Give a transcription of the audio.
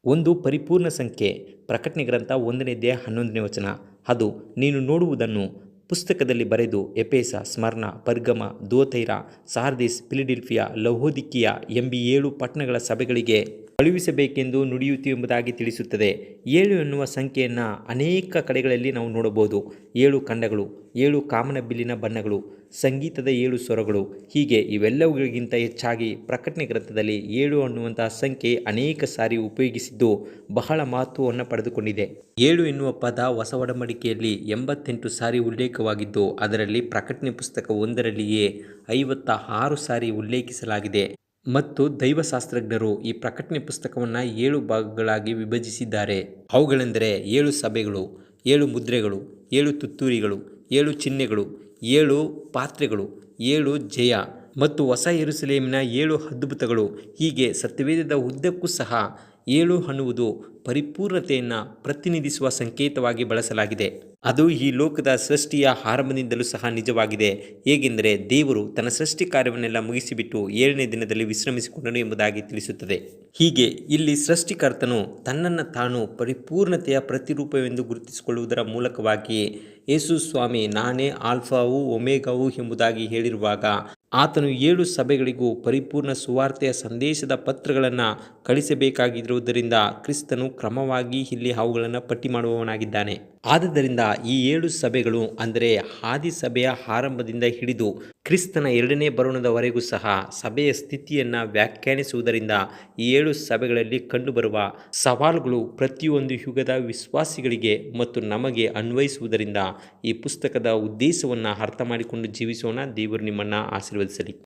ಒಂದು ಪರಿಪೂರ್ಣ ಸಂಖ್ಯೆ. ಪ್ರಕಟಣೆ ಗ್ರಂಥ 1ನೇ 11ನೇ ವಚನ. ಅದು ನೀನು ನೋಡುವುದನ್ನು ಪುಸ್ತಕದಲ್ಲಿ ಬರೆದು ಎಪೇಸ, ಸ್ಮರ್ನ, ಪರ್ಗಮ, ದುವತೈರ, ಸಾರ್ದಿಸ್, ಫಿಲಡೆಲ್ಫಿಯಾ, ಲವೋದಿಕೀಯ ಎಂಬೀ 7 ಪಟ್ಟಣಗಳ ಸಭೆಗಳಿಗೆ ಕಳುಹಿಸಬೇಕೆಂದು ನುಡಿಯಿತು ಎಂಬುದಾಗಿ ತಿಳಿಸುತ್ತದೆ. 7 ಎನ್ನುವ ಸಂಖ್ಯೆಯನ್ನು ಅನೇಕ ಕಡೆಗಳಲ್ಲಿ ನಾವು ನೋಡಬಹುದು. 7 ಖಂಡಗಳು, 7 ಕಾಮನಬಿಲ್ಲಿನ ಬಣ್ಣಗಳು, ಸಂಗೀತದ 7 ಸ್ವರಗಳು, ಹೀಗೆ ಇವೆಲ್ಲವುಗಳಿಗಿಂತ ಹೆಚ್ಚಾಗಿ ಪ್ರಕಟಣೆ ಗ್ರಂಥದಲ್ಲಿ 7 ಅನ್ನುವಂತಹ ಸಂಖ್ಯೆ ಅನೇಕ ಸಾರಿ ಉಪಯೋಗಿಸಿದ್ದು ಬಹಳ ಮಹತ್ವವನ್ನು ಪಡೆದುಕೊಂಡಿದೆ. 7 ಎನ್ನುವ ಪದ ಹೊಸ ಒಡಂಬಡಿಕೆಯಲ್ಲಿ 88 ಸಾರಿ ಉಲ್ಲೇಖವಾಗಿದ್ದು ಅದರಲ್ಲಿ ಪ್ರಕಟಣೆ ಪುಸ್ತಕ 1ರಲ್ಲಿಯೇ 56 ಸಾರಿ ಉಲ್ಲೇಖಿಸಲಾಗಿದೆ. ಮತ್ತು ದೈವಶಾಸ್ತ್ರಜ್ಞರು ಈ ಪ್ರಕಟಣೆ ಪುಸ್ತಕವನ್ನು 7 ಭಾಗಗಳಾಗಿ ವಿಭಜಿಸಿದ್ದಾರೆ. ಅವುಗಳೆಂದರೆ 7 ಸಭೆಗಳು, 7 ಮುದ್ರೆಗಳು, 7 ತುತ್ತೂರಿಗಳು, 7 ಚಿಹ್ನೆಗಳು, 7 ಪಾತ್ರೆಗಳು, 7 ಜಯ ಮತ್ತು ಹೊಸ ಯೆರೂಸಲೇಮಿನ 7 ಅದ್ಭುತಗಳು. ಹೀಗೆ ಸತ್ಯವೇದದ ಉದ್ದಕ್ಕೂ ಸಹ 7 ಅನ್ನುವುದು ಪರಿಪೂರ್ಣತೆಯನ್ನು ಪ್ರತಿನಿಧಿಸುವ ಸಂಕೇತವಾಗಿ ಬಳಸಲಾಗಿದೆ. ಅದು ಈ ಲೋಕದ ಸೃಷ್ಟಿಯ ಆರಂಭದಿಂದಲೂ ಸಹ ನಿಜವಾಗಿದೆ. ಹೇಗೆಂದರೆ ದೇವರು ತನ್ನ ಸೃಷ್ಟಿ ಕಾರ್ಯವನ್ನೆಲ್ಲ ಮುಗಿಸಿಬಿಟ್ಟು 7ನೇ ದಿನದಲ್ಲಿ ವಿಶ್ರಮಿಸಿಕೊಂಡನು ಎಂಬುದಾಗಿ ತಿಳಿಸುತ್ತದೆ. ಹೀಗೆ ಇಲ್ಲಿ ಸೃಷ್ಟಿಕರ್ತನು ತನ್ನನ್ನು ತಾನು ಪರಿಪೂರ್ಣತೆಯ ಪ್ರತಿರೂಪವೆಂದು ಗುರುತಿಸಿಕೊಳ್ಳುವುದರ ಮೂಲಕವಾಗಿ ಯೇಸು ಸ್ವಾಮಿ ನಾನೇ ಆಲ್ಫಾವು ಒಮೆಗಾವು ಎಂಬುದಾಗಿ ಹೇಳಿರುವಾಗ ಆತನು 7 ಸಭೆಗಳಿಗೂ ಪರಿಪೂರ್ಣ ಸುವಾರ್ತೆಯ ಸಂದೇಶದ ಪತ್ರಗಳನ್ನು ಕಳಿಸಬೇಕಾಗಿರುವುದರಿಂದ ಕ್ರಿಸ್ತನು ಕ್ರಮವಾಗಿ ಇಲ್ಲಿ ಅವುಗಳನ್ನು ಪಟ್ಟಿ ಮಾಡುವವನಾಗಿದ್ದಾನೆ. ಆದುದರಿಂದ ಈ 7 ಸಭೆಗಳು ಅಂದರೆ ಆದಿ ಸಭೆಯ ಆರಂಭದಿಂದ ಹಿಡಿದು ಕ್ರಿಸ್ತನ 2ನೇ ಬರುಣದವರೆಗೂ ಸಹ ಸಭೆಯ ಸ್ಥಿತಿಯನ್ನು ವ್ಯಾಖ್ಯಾನಿಸುವುದರಿಂದ ಈ 7 ಸಭೆಗಳಲ್ಲಿ ಕಂಡುಬರುವ ಸವಾಲುಗಳು ಪ್ರತಿಯೊಂದು ಯುಗದ ವಿಶ್ವಾಸಿಗಳಿಗೆ ಮತ್ತು ನಮಗೆ ಅನ್ವಯಿಸುವುದರಿಂದ ಈ ಪುಸ್ತಕದ ಉದ್ದೇಶವನ್ನು ಅರ್ಥ ಮಾಡಿಕೊಂಡು ಜೀವಿಸೋಣ. ದೇವರು ನಿಮ್ಮನ್ನು ಆಶೀರ್ವದಿಸಲಿ.